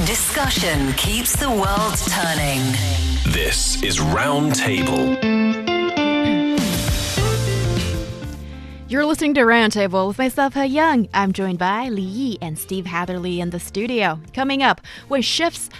Discussion keeps the world turning. This is Roundtable. You're listening to Roundtable with myself, Heyang. I'm joined by Li Yi and Steve Hatherly in the studio. Coming up, when chefs,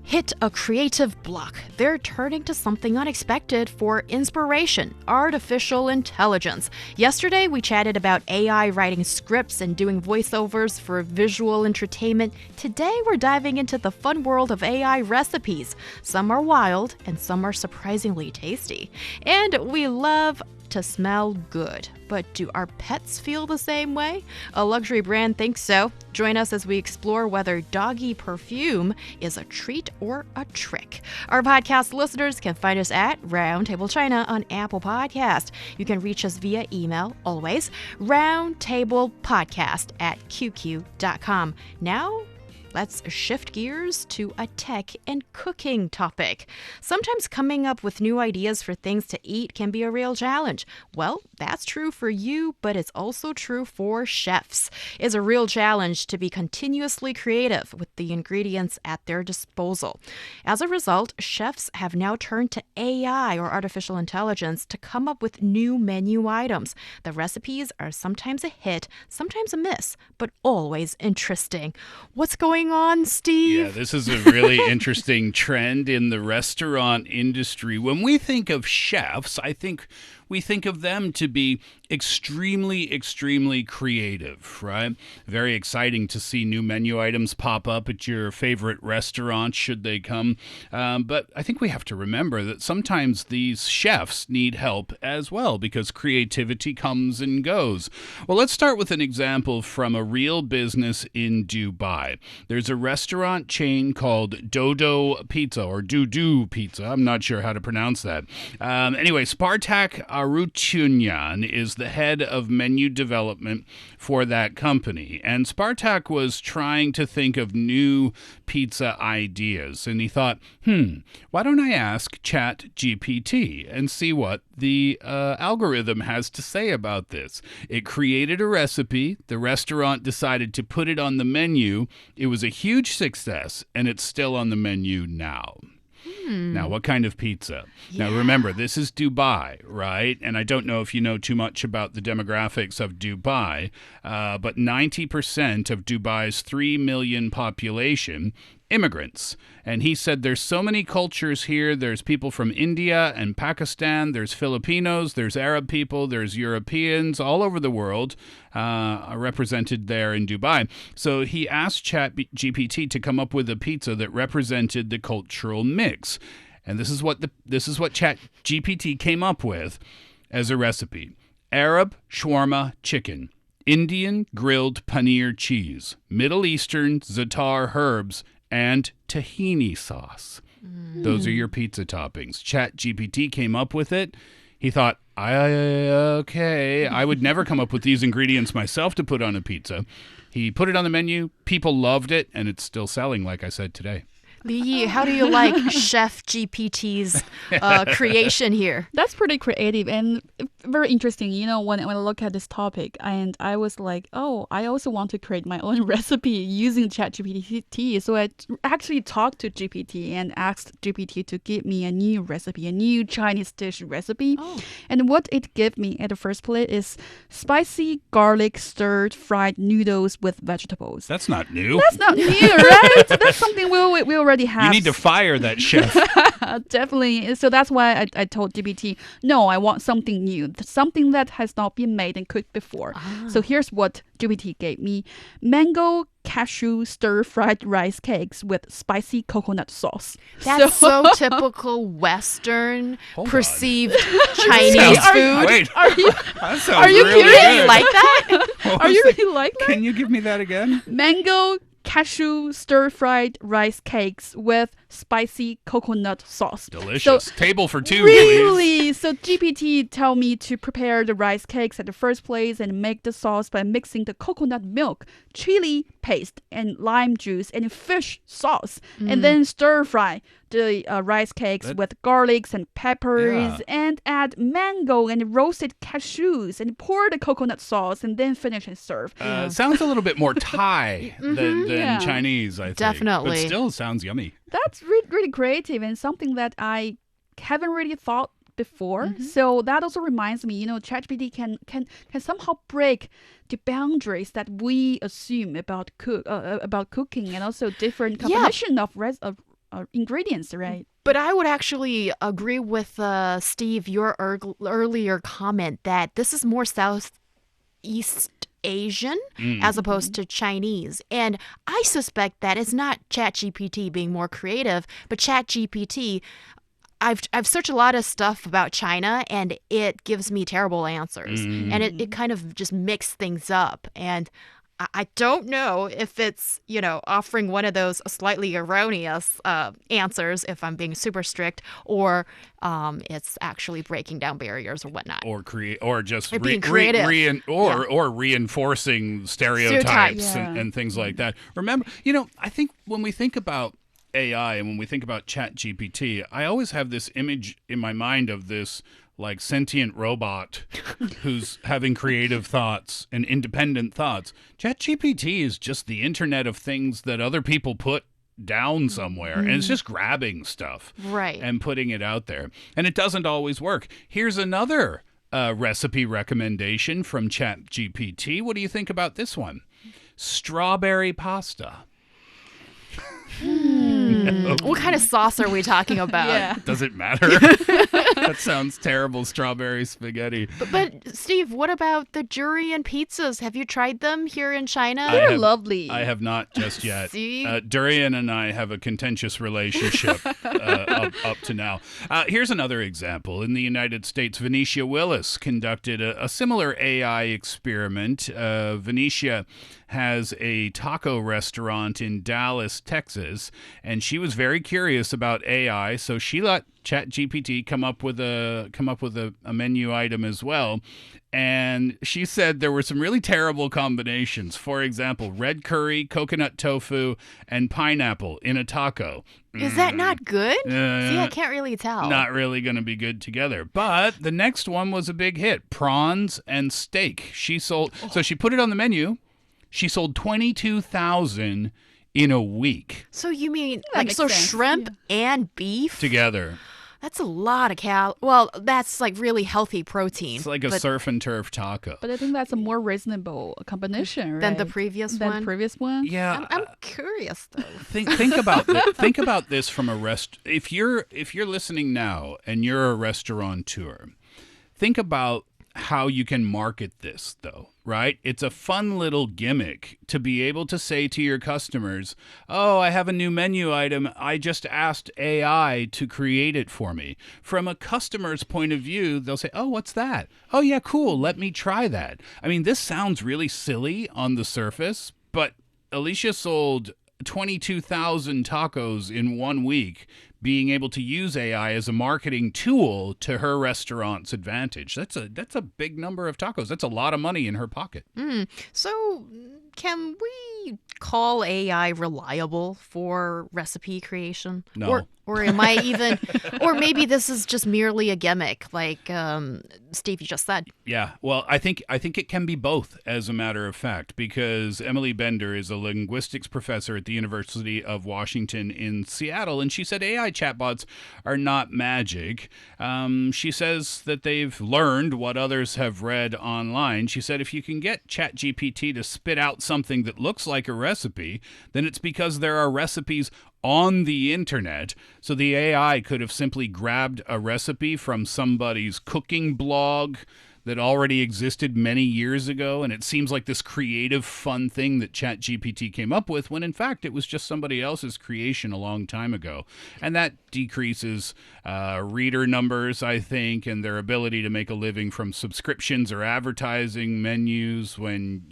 hit a creative block, they're turning to something unexpected for inspiration: artificial intelligence. Yesterday, we chatted about AI writing scripts and doing voiceovers for visual entertainment. Today, we're diving into the fun world of AI recipes. Some are wild, and some are surprisingly tasty. And we love to smell good. But do our pets feel the same way? A luxury brand thinks so. Join us as we explore whether doggy perfume is a treat or a trick. Our podcast listeners can find us at Roundtable China on Apple Podcast. You can reach us via email, always, roundtablepodcast@qq.com. Now, let's shift gears to a tech and cooking topic. Sometimes coming up with new ideas for things to eat can be a real challenge. Well, that's true for you, but it's also true for chefs. It's a real challenge to be continuously creative with the ingredients at their disposal. As a result, chefs have now turned to AI or artificial intelligence to come up with new menu items. The recipes are sometimes a hit, sometimes a miss, but always interesting. What's going on, Steve? Yeah, this is a really interesting trend in the restaurant industry. When we think of chefs, I think we think of them to be extremely creative, right? Very exciting to see new menu items pop up at your favorite restaurant should they come. But I think we have to remember that sometimes these chefs need help as well because creativity comes and goes. Well, let's start with an example from a real business in Dubai. There's a restaurant chain called Dodo Pizza or Dudu Pizza. I'm not sure how to pronounce that. Anyway, Spartak Arutyunyan is the head of menu development for that company. And Spartak was trying to think of new pizza ideas. And he thought, why don't I ask ChatGPT and see what the algorithm has to say about this? It created a recipe. The restaurant decided to put it on the menu. It was a huge success, and it's still on the menu now. Now, what kind of pizza? Yeah. Now, remember, this is Dubai, right? And I don't know if you know too much about the demographics of Dubai, but 90% of Dubai's 3 million population immigrants. And he said there's so many cultures here. There's people from India and Pakistan. There's Filipinos. There's Arab people. There's Europeans all over the world are represented there in Dubai. So he asked ChatGPT to come up with a pizza that represented the cultural mix. And this is what ChatGPT came up with as a recipe: Arab shawarma chicken, Indian grilled paneer cheese, Middle Eastern za'atar herbs, and tahini sauce. Those are your pizza toppings. ChatGPT came up with it. He thought, okay, I would never come up with these ingredients myself to put on a pizza. He put it on the menu. People loved it, and it's still selling, like I said today. Li Yi, how do you like Chef GPT's creation here? That's pretty creative and very interesting. You know, when I look at this topic, and I was like, oh, I also want to create my own recipe using ChatGPT. So I actually talked to GPT and asked GPT to give me a new recipe, a new Chinese dish recipe. Oh. And what it gave me at the first place is spicy garlic stir-fried noodles with vegetables. That's not new. That's not new, right? That's something we already have. You need to fire that chef. Definitely. So that's why I told GPT, no, I want something new, something that has not been made and cooked before. So here's what GPT gave me: mango cashew stir-fried rice cakes with spicy coconut sauce. That's so typical Western perceived Chinese food. Wait, Are you really kidding? You like that? Are you really like that? Can you give me that again? Mango cashew stir-fried rice cakes with spicy coconut sauce. Delicious. So, table for two, really? please. So GPT tell me to prepare the rice cakes at the first place and make the sauce by mixing the coconut milk, chili paste, and lime juice and fish sauce, and then stir fry the rice cakes with garlics and peppers, and add mango and roasted cashews, and pour the coconut sauce, and then finish and serve. Sounds a little bit more Thai than Chinese, I think. Definitely. But still sounds yummy. That's really creative and something that I haven't really thought before. So that also reminds me, ChatGPT can somehow break the boundaries that we assume about cooking, and also different combination of ingredients, right? But I would actually agree with Steve, your earlier comment that this is more Southeast Asian as opposed to Chinese. And I suspect that it's not ChatGPT being more creative, but ChatGPT, I've searched a lot of stuff about China, and it gives me terrible answers. And it kind of just mixed things up. And I don't know if it's, offering one of those slightly erroneous answers, if I'm being super strict, or it's actually breaking down barriers or whatnot. Or just being creative. Reinforcing stereotypes and things like that. Remember, I think when we think about AI and when we think about ChatGPT, I always have this image in my mind of this like sentient robot who's having creative thoughts and independent thoughts. ChatGPT is just the Internet of Things that other people put down somewhere, and it's just grabbing stuff and putting it out there. And it doesn't always work. Here's another recipe recommendation from ChatGPT. What do you think about this one? Strawberry pasta. What kind of sauce are we talking about? Does it matter? That sounds terrible, strawberry spaghetti. But Steve, what about the durian pizzas? Have you tried them here in China? They're lovely. I have not just yet. See? Durian and I have a contentious relationship up to now. Here's another example. In the United States, Venetia Willis conducted a similar AI experiment. Venetia has a taco restaurant in Dallas, Texas, and she was very curious about AI, so she let ChatGPT come up with a menu item as well. And she said there were some really terrible combinations. For example, red curry, coconut tofu, and pineapple in a taco. Is that not good? See, I can't really tell. Not really going to be good together. But the next one was a big hit. Prawns and steak. So she put it on the menu. She sold 22,000 in a week. So you mean makes sense. shrimp and beef together? That's a lot of Well, that's like really healthy protein. It's like a surf and turf taco. But I think that's a more reasonable combination, right? Than the previous one? Than the previous one? Yeah. I'm curious though. Think about this from a if you're listening now and you're a restaurateur, think about how you can market this, though, right? It's a fun little gimmick to be able to say to your customers, oh, I have a new menu item. I just asked AI to create it for me. From a customer's point of view, they'll say, oh, what's that? Oh, yeah, cool. Let me try that. I mean, this sounds really silly on the surface, but Alicia sold 22,000 tacos in 1 week, being able to use AI as a marketing tool to her restaurant's advantage. That's a big number of tacos. That's a lot of money in her pocket. So can we call AI reliable for recipe creation? No. Or am I even, or maybe this is just merely a gimmick, like Steve, you just said. Yeah, well, I think it can be both, as a matter of fact, because Emily Bender is a linguistics professor at the University of Washington in Seattle, and she said AI chatbots are not magic. She says that they've learned what others have read online. She said if you can get ChatGPT to spit out something that looks like a recipe, then it's because there are recipes on the internet. So the AI could have simply grabbed a recipe from somebody's cooking blog that already existed many years ago, and it seems like this creative, fun thing that ChatGPT came up with, when in fact it was just somebody else's creation a long time ago. And that decreases reader numbers, I think, and their ability to make a living from subscriptions or advertising menus when,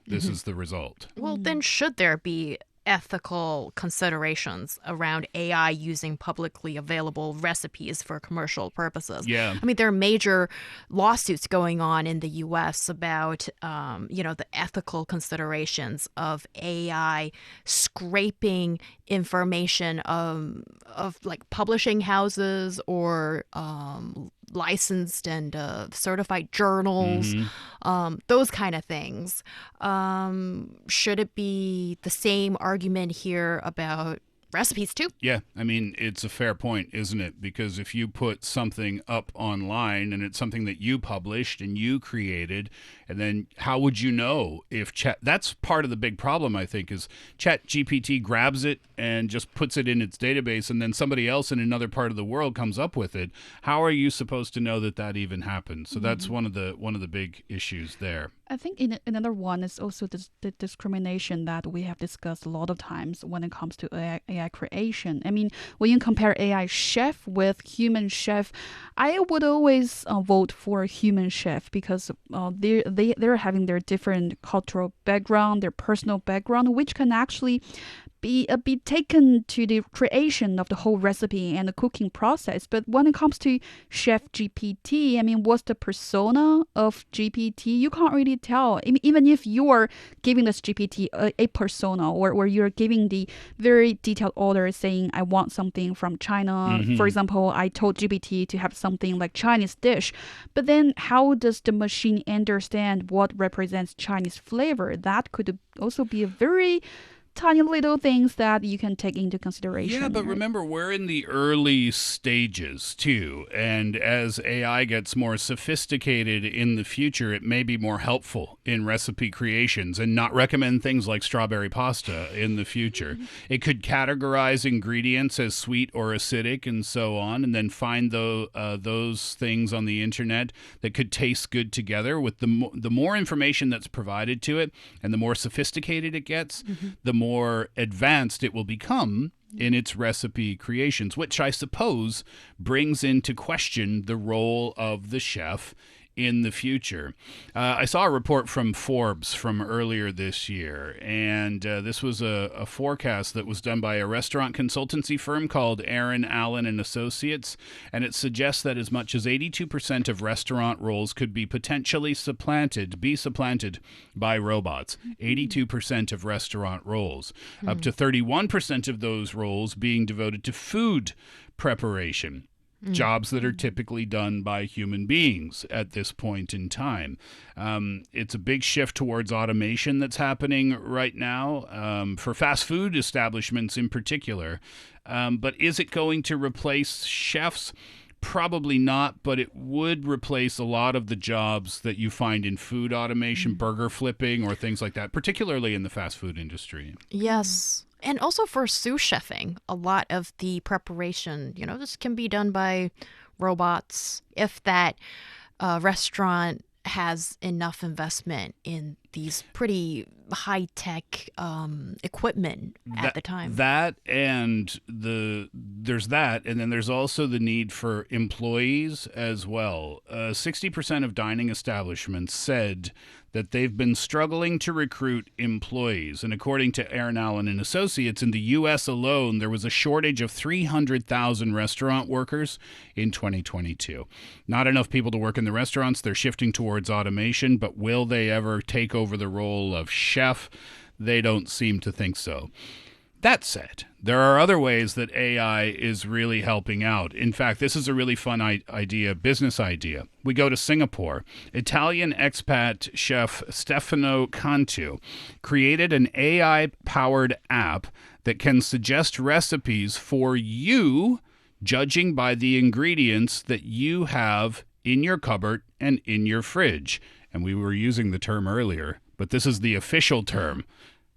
this is the result. Well, then should there be ethical considerations around AI using publicly available recipes for commercial purposes. Yeah. I mean, there are major lawsuits going on in the U.S. about, the ethical considerations of AI scraping information of like publishing houses or licensed and certified journals, those kind of things. Should it be the same argument here about recipes too? Yeah, I mean, it's a fair point, isn't it? Because if you put something up online and it's something that you published and you created, and then how would you know if that's part of the big problem, I think, is ChatGPT grabs it and just puts it in its database, and then somebody else in another part of the world comes up with it. How are you supposed to know that that even happened? So that's one of the big issues there. I think another one is also the discrimination that we have discussed a lot of times when it comes to AI creation. I mean, when you compare AI chef with human chef, I would always vote for human chef because they're having their different cultural background, their personal background, which can actually be taken to the creation of the whole recipe and the cooking process. But when it comes to Chef GPT, I mean, what's the persona of GPT? You can't really tell. I mean, even if you're giving this GPT a persona or you're giving the very detailed order saying, I want something from China. For example, I told GPT to have something like Chinese dish. But then how does the machine understand what represents Chinese flavor? That could also be a very tiny little things that you can take into consideration. Yeah, but right? remember, we're in the early stages, too. And as AI gets more sophisticated in the future, it may be more helpful in recipe creations and not recommend things like strawberry pasta in the future. It could categorize ingredients as sweet or acidic and so on, and then find those things on the internet that could taste good together. With the more information that's provided to it and the more sophisticated it gets, the more advanced it will become in its recipe creations, which I suppose brings into question the role of the chef in the future. I saw a report from Forbes from earlier this year, and this was a forecast that was done by a restaurant consultancy firm called Aaron Allen and Associates, and it suggests that as much as 82% of restaurant roles could be potentially supplanted by robots. 82% of restaurant roles. Up to 31% of those roles being devoted to food preparation. Jobs that are typically done by human beings at this point in time. It's a big shift towards automation that's happening right now for fast food establishments in particular. But is it going to replace chefs? Probably not, but it would replace a lot of the jobs that you find in food automation, burger flipping, or things like that, particularly in the fast food industry. Yes. And also for sous chefing, a lot of the preparation, this can be done by robots if that restaurant has enough investment in these pretty high-tech equipment at the time. There's that, and then there's also the need for employees as well. 60% of dining establishments said that they've been struggling to recruit employees. And according to Aaron Allen and Associates, in the U.S. alone, there was a shortage of 300,000 restaurant workers in 2022. Not enough people to work in the restaurants. They're shifting towards automation, but will they ever take over the role of chef? They don't seem to think so. That said, there are other ways that AI is really helping out. In fact, this is a really fun business idea. We go to Singapore. Italian expat chef Stefano Cantu created an AI-powered app that can suggest recipes for you, judging by the ingredients that you have in your cupboard and in your fridge. And we were using the term earlier, but this is the official term,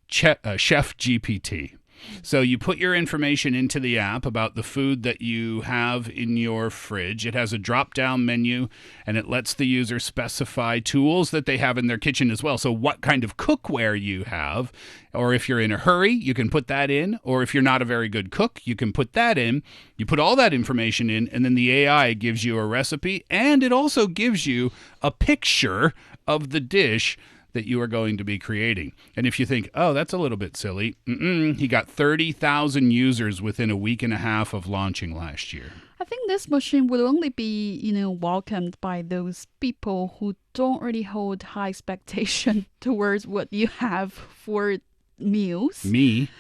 Chef GPT. So you put your information into the app about the food that you have in your fridge. It has a drop-down menu, and it lets the user specify tools that they have in their kitchen as well. So what kind of cookware you have, or if you're in a hurry, you can put that in. Or if you're not a very good cook, you can put that in. You put all that information in, and then the AI gives you a recipe, and it also gives you a picture of the dish that you are going to be creating. And if you think, oh, that's a little bit silly, he got 30,000 users within a week and a half of launching last year. I think this machine would only be, welcomed by those people who don't really hold high expectation towards what you have for meals. Me.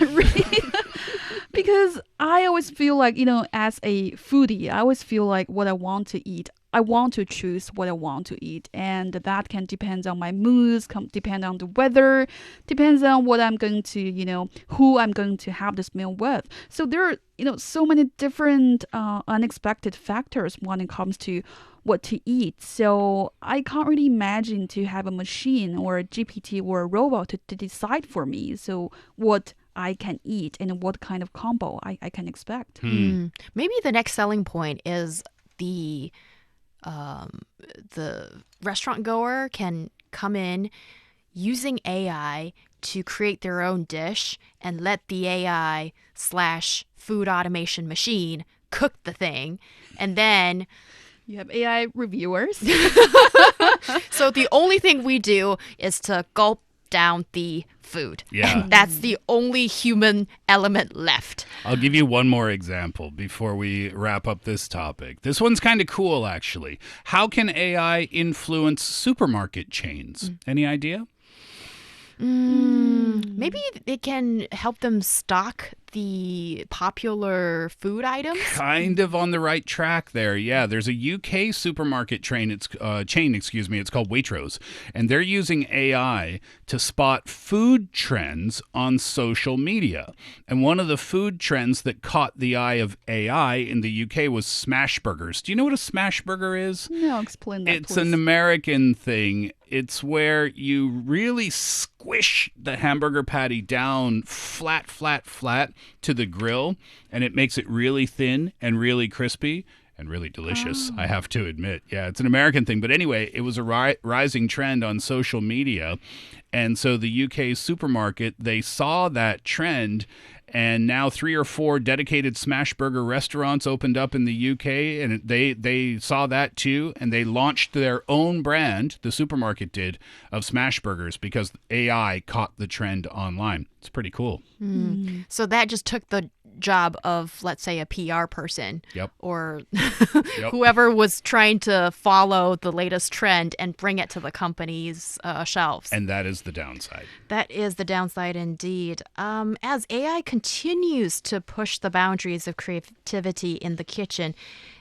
Really? Because I always feel like, as a foodie, I always feel like what I want to eat, I want to choose what I want to eat. And that can depend on my moods, depend on the weather, depends on what I'm going to, who I'm going to have this meal with. So there are, so many different unexpected factors when it comes to what to eat. So I can't really imagine to have a machine or a GPT or a robot to decide for me. So what I can eat and what kind of combo I can expect. Maybe the next selling point is the restaurant goer can come in using AI to create their own dish and let the AI/food automation machine cook the thing. And then you have AI reviewers. So the only thing we do is to gulp down the food. Yeah. And that's the only human element left. I'll give you one more example before we wrap up this topic. This one's kind of cool, actually. How can AI influence supermarket chains? Any idea? Maybe it can help them stock the popular food items. Kind of on the right track there. Yeah, there's a UK supermarket chain. It's called Waitrose, and they're using AI to spot food trends on social media. And one of the food trends that caught the eye of AI in the UK was smash burgers. Do you know what a smash burger is? No, explain that, It's please. an American thing. It's where you really squish the hamburger patty down flat to the grill, and it makes it really thin and really crispy and really delicious, I have to admit. Yeah, it's an American thing. But anyway, it was a rising trend on social media. And so the UK supermarket, they saw that trend, and now 3 or 4 dedicated smash burger restaurants opened up in the UK, and they saw that too, and they launched their own brand, the supermarket did, of smash burgers because AI caught the trend online. It's pretty cool. So that just took the job of, let's say, a PR person. Yep. Or whoever was trying to follow the latest trend and bring it to the company's shelves. And that is the downside. That is the downside indeed. As AI continues to push the boundaries of creativity in the kitchen,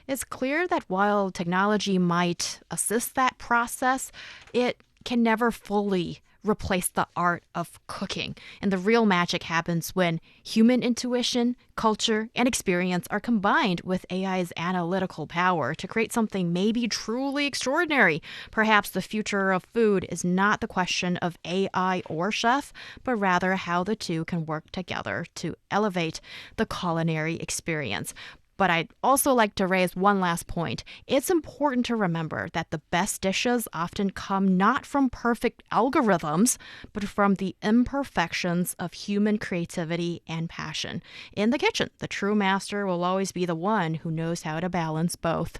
it's clear that while technology might assist that process, it can never fully replace the art of cooking. And the real magic happens when human intuition, culture, and experience are combined with AI's analytical power to create something maybe truly extraordinary. Perhaps the future of food is not the question of AI or chef, but rather how the two can work together to elevate the culinary experience. But I'd also like to raise one last point. It's important to remember that the best dishes often come not from perfect algorithms, but from the imperfections of human creativity and passion. In the kitchen, the true master will always be the one who knows how to balance both.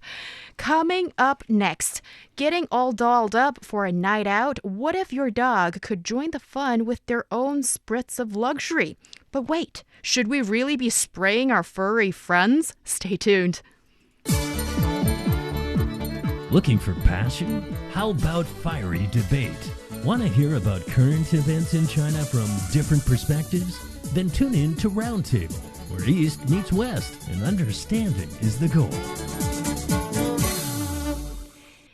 Coming up next, getting all dolled up for a night out. What if your dog could join the fun with their own spritz of luxury? But wait, should we really be spraying our furry friends? Stay tuned. Looking for passion? How about fiery debate? Want to hear about current events in China from different perspectives? Then tune in to Roundtable, where East meets West and understanding is the goal.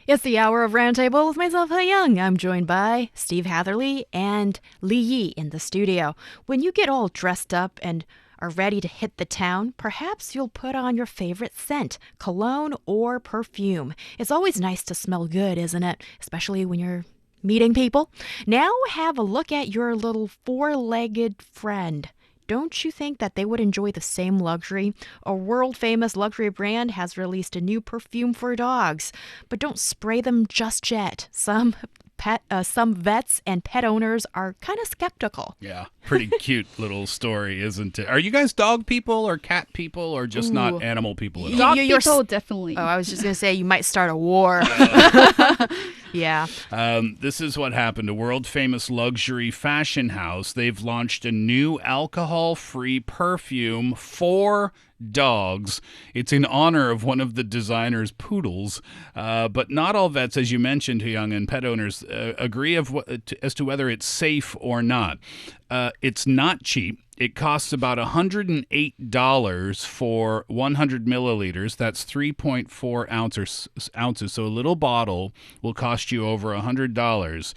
It's the hour of Roundtable with myself, Heyang. I'm joined by Steve Hatherly and Li Yi in the studio. When you get all dressed up and are ready to hit the town, perhaps you'll put on your favorite scent, cologne or perfume. It's always nice to smell good, isn't it? Especially when you're meeting people. Now have a look at your little four-legged friend. Don't you think that they would enjoy the same luxury? A world-famous luxury brand has released a new perfume for dogs, but don't spray them just yet. Some vets and pet owners are kind of skeptical. Yeah. pretty cute little story, isn't it? Are you guys dog people or cat people or just not animal people at all? Dog You're people, definitely. Oh, I was just going to say you might start a war. Yeah. This is what happened. A world-famous luxury fashion house, they've launched a new alcohol-free perfume for dogs. It's in honor of one of the designer's poodles. But not all vets, as you mentioned, Heyang, and pet owners agree as to whether it's safe or not. It's not cheap. It costs about $108 for 100 milliliters. That's 3.4 ounces. So a little bottle will cost you over $100.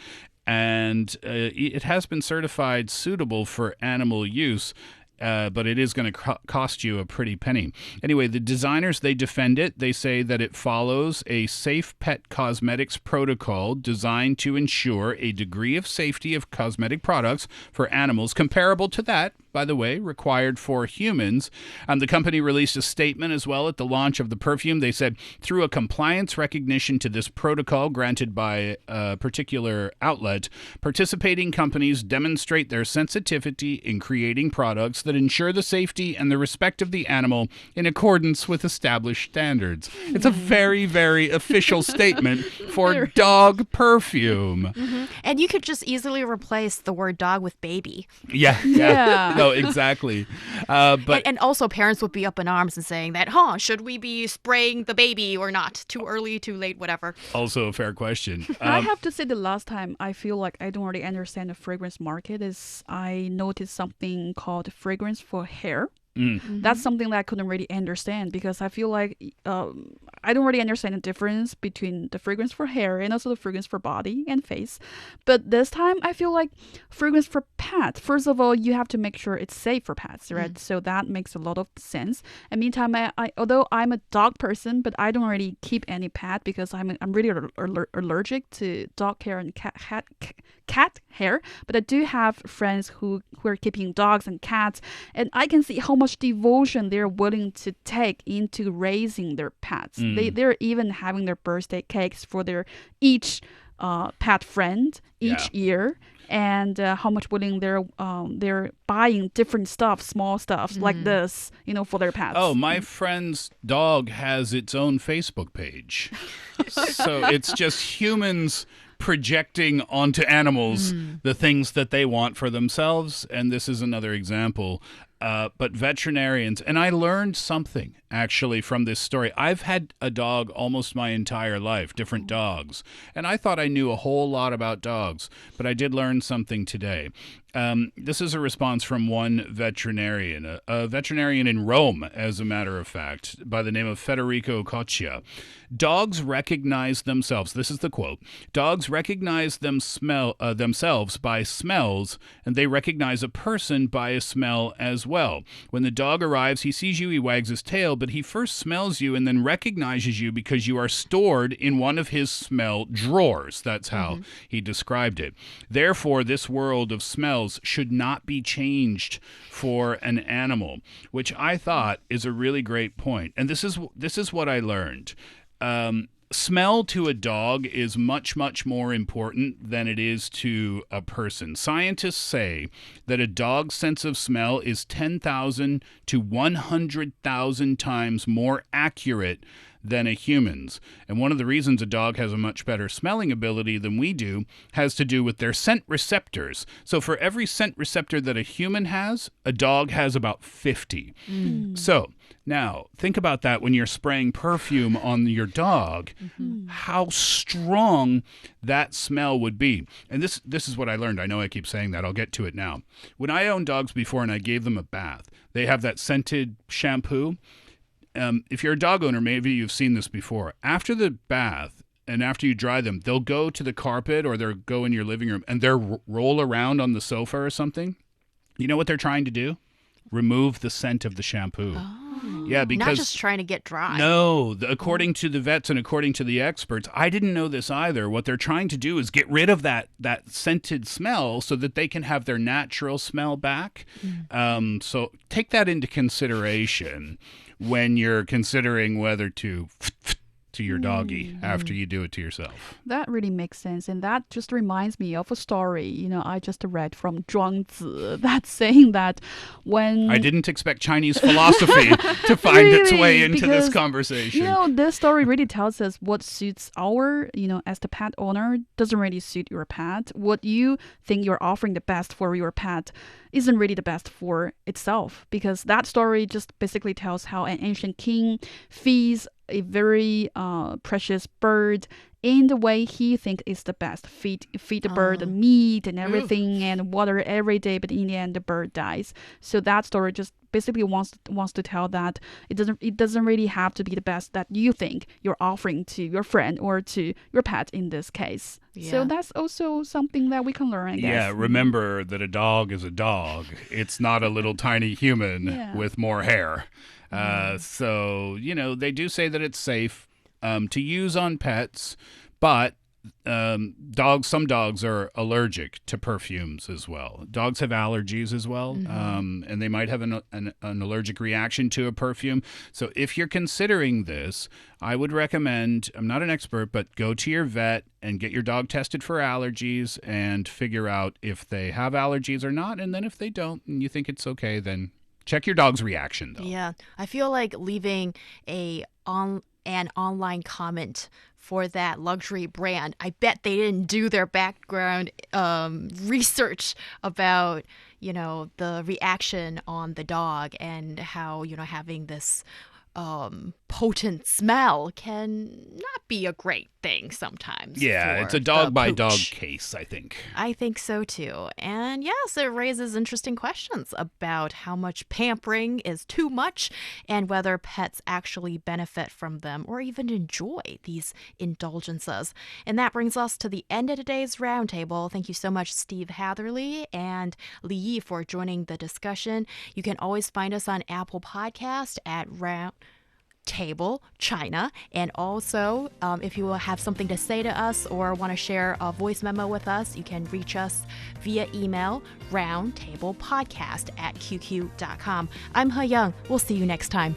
And it has been certified suitable for animal use. But it is going to cost you a pretty penny. Anyway, the designers, they defend it. They say that it follows a safe pet cosmetics protocol designed to ensure a degree of safety of cosmetic products for animals comparable to that, by the way, required for humans. The company released a statement as well at the launch of the perfume. They said, through a compliance recognition to this protocol granted by a particular outlet, participating companies demonstrate their sensitivity in creating products that ensure the safety and the respect of the animal in accordance with established standards. It's a very, very official statement for dog perfume. Mm-hmm. And you could just easily replace the word dog with baby. Yeah. No, exactly. But And also parents would be up in arms and saying that, should we be spraying the baby or not? Too early, too late, whatever. also a fair question. I have to say the last time I feel like I don't really understand the fragrance market is I noticed something called fragrance for hair. That's something that I couldn't really understand because I feel like I don't really understand the difference between the fragrance for hair and also the fragrance for body and face. But this time I feel like fragrance for pets. First of all, you have to make sure it's safe for pets, right? So that makes a lot of sense. And meantime, I although I'm a dog person, but I don't really keep any pet because I'm really allergic to dog hair and cat hair. But I do have friends who are keeping dogs and cats, and I can see how much devotion they're willing to take into raising their pets. They're even having their birthday cakes for their each pet friend each year, and how much willing they're buying different stuff, small stuff like this, for their pets. Oh, my friend's dog has its own Facebook page. So it's just humans projecting onto animals the things that they want for themselves. And this is another example. But veterinarians, and I learned something actually from this story. I've had a dog almost my entire life, different dogs, and I thought I knew a whole lot about dogs, but I did learn something today. This is a response from one veterinarian, a veterinarian in Rome, as a matter of fact, by the name of Federico Coccia. Dogs recognize themselves. This is the quote. Dogs recognize themselves by smells, and they recognize a person by a smell as well. When the dog arrives, he sees you, he wags his tail, but he first smells you and then recognizes you because you are stored in one of his smell drawers. That's how he described it. Therefore, this world of smells should not be changed for an animal, which I thought is a really great point. And this is what I learned. Smell to a dog is much, much more important than it is to a person. Scientists say that a dog's sense of smell is 10,000 to 100,000 times more accurate than a human's. And one of the reasons a dog has a much better smelling ability than we do has to do with their scent receptors. So for every scent receptor that a human has, a dog has about 50. So now think about that when you're spraying perfume on your dog, how strong that smell would be. And this is what I learned. I know I keep saying that. I'll get to it now. When I owned dogs before and I gave them a bath, they have that scented shampoo. If you're a dog owner, maybe you've seen this before. After the bath and after you dry them, they'll go to the carpet or they'll go in your living room and they'll roll around on the sofa or something. You know what they're trying to do? Remove the scent of the shampoo. Yeah, because not just trying to get dry. No, according to the vets and according to the experts, I didn't know this either. What they're trying to do is get rid of that scented smell so that they can have their natural smell back. So take that into consideration when you're considering whether to to your doggy after you do it to yourself. That really makes sense. And that just reminds me of a story, I just read from Zhuangzi that's saying that when... I didn't expect Chinese philosophy to find its way into this conversation. This story really tells us what suits as the pet owner doesn't really suit your pet. What you think you're offering the best for your pet isn't really the best for itself, because that story just basically tells how an ancient king feeds a very precious bird in the way he thinks is the best. Feed the bird the meat and everything and water every day, but in the end the bird dies. So that story just basically wants to tell that it doesn't really have to be the best that you think you're offering to your friend or to your pet in this case. Yeah. So that's also something that we can learn, I guess. Yeah, remember that a dog is a dog. It's not a little tiny human with more hair. So, they do say that it's safe to use on pets, but some dogs are allergic to perfumes as well. Dogs have allergies as well, and they might have an allergic reaction to a perfume. So if you're considering this, I would recommend, I'm not an expert, but go to your vet and get your dog tested for allergies and figure out if they have allergies or not. And then if they don't and you think it's okay, then check your dog's reaction, though. Yeah, I feel like leaving an online comment for that luxury brand. I bet they didn't do their background research about, the reaction on the dog and how, having this potent smell can not be a great thing sometimes. Yeah, it's a dog-by-dog case, I think. I think so, too. And yes, it raises interesting questions about how much pampering is too much and whether pets actually benefit from them or even enjoy these indulgences. And that brings us to the end of today's roundtable. Thank you so much, Steve Hatherly and Li Yi, for joining the discussion. You can always find us on Apple Podcast at Table China, and also if you will have something to say to us or want to share a voice memo with us, you can reach us via email roundtablepodcast@qq.com. I'm Heyang. We'll see you next time.